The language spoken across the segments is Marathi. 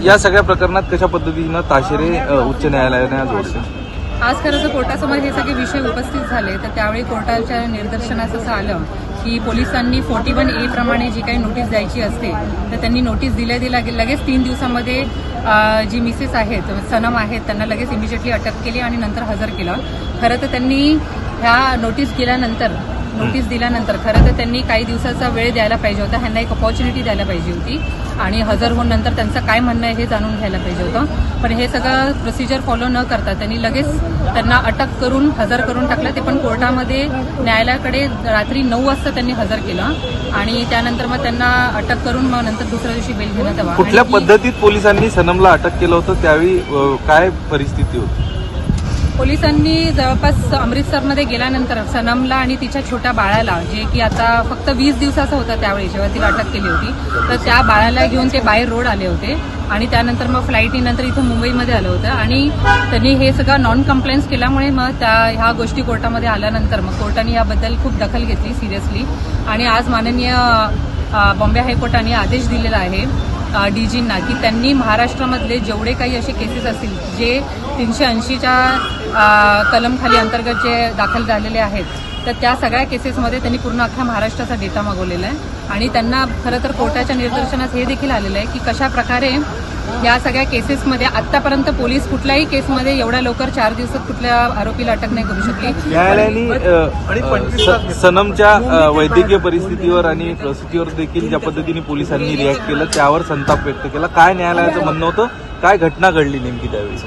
या सगळ्या प्रकरणात कशा पद्धतीनं ताशेरे उच्च न्यायालयाने आज ओढले? आज खरं तर कोर्टासमोर हे सगळे विषय उपस्थित झाले, तर त्यावेळी कोर्टाच्या निदर्शनास असं आलं की पोलिसांनी 41A प्रमाणे जी काही नोटीस द्यायची असते तर त्यांनी नोटीस दिल्या लगेच 3 दिवसांमध्ये जी मिसेस आहेत, सनम आहेत, त्यांना लगेच इमिजिएटली अटक केली आणि नंतर हजर केलं. खरं तर त्यांनी ह्या नोटीस दिल्यानंतर खरं तर त्यांनी काही दिवसाचा वेळ द्यायला पाहिजे होता, ह्यांना एक अपॉर्च्युनिटी द्यायला पाहिजे होती आणि हजर होऊन नंतर त्यांचं काय म्हणणं आहे हे जाणून घ्यायला पाहिजे होतं. पण हे सगळं प्रोसिजर फॉलो न करता त्यांनी लगेच त्यांना अटक करून हजर करून टाकलं. ते पण कोर्टामध्ये न्यायालयाकडे रात्री 9 वाजता त्यांनी हजर केलं आणि त्यानंतर मग त्यांना अटक करून मग नंतर दुसऱ्या दिवशी बेल घेण्यात आला. कुठल्या पद्धतीत पोलिसांनी सनमला अटक केलं होतं, त्यावेळी काय परिस्थिती होती? पोलिसांनी जवळपास अमृतसरमध्ये गेल्यानंतर सनमला आणि तिच्या छोट्या बाळाला, जे की आता फक्त 20 दिवसाचं होतं त्यावेळी जेव्हा तिला अटक केली होती, तर त्या बाळाला घेऊन ते बाय रोड आले होते आणि त्यानंतर मग फ्लाईटनंतर इथं मुंबईमध्ये आलं होतं आणि त्यांनी हे सगळं नॉन कंप्लेंट्स केल्यामुळे मग ह्या गोष्टी कोर्टामध्ये आल्यानंतर मग कोर्टाने याबद्दल खूप दखल घेतली सिरियसली आणि आज माननीय बॉम्बे हायकोर्टाने आदेश दिलेला आहे डीजींना की त्यांनी महाराष्ट्रामधले जेवढे काही असे केसेस असतील जे 380च्या कलमखाली अंतर्गत जे दाखल झालेले आहेत, तर त्या सगळ्या केसेसमध्ये त्यांनी पूर्ण अख्ख्या महाराष्ट्राचा डेटा मागवलेला आहे आणि त्यांना खरं तर कोर्टाच्या निदर्शनास हे देखील आलेलं आहे की कशा प्रकारे या सगळ्या केसेसमध्ये आतापर्यंत पोलीस कुठल्याही केसमध्ये एवढ्या लवकर 4 दिवसात कुठल्या आरोपीला अटक नाही करू शकली. न्यायालयाने सनमच्या वैद्यकीय परिस्थितीवर आणि प्रसिद्धीवर देखील ज्या पद्धतीने पोलिसांनी रिॲक्ट केलं त्यावर संताप व्यक्त केला. काय न्यायालयाचं म्हणणं होतं, काय घटना घडली नेमकी त्यावेळी?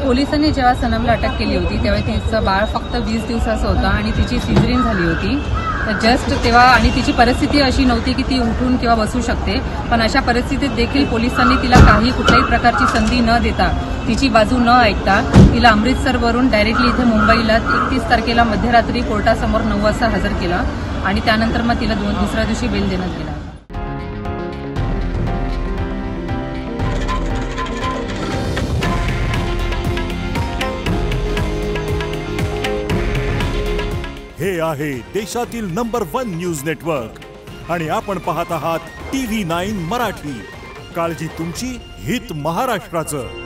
पोलिसांनी जेव्हा सनमला अटक केली होती तेव्हा तिचं बाळ फक्त 20 दिवसाचं होतं आणि तिची सिझरिन झाली होती. तर जस्ट तेव्हा आणि तिची परिस्थिती अशी नव्हती की ती उठून किंवा बसू शकते, पण अशा परिस्थितीत देखील पोलिसांनी तिला कुठल्याही प्रकारची संधी न देता, तिची बाजू न ऐकता तिला अमृतसरवरून डायरेक्टली इथे मुंबईला 31 तारखेला मध्यरात्री कोर्टासमोर 9 वाजता हजर केलं आणि त्यानंतर मग तिला दुसऱ्या दिवशी बेल देण्यात गेला. हे आहे देशातील नंबर 1 न्यूज नेटवर्क आणि आपण पाहत आहात TV9 मराठी. काळजी तुमची, हित महाराष्ट्राचं.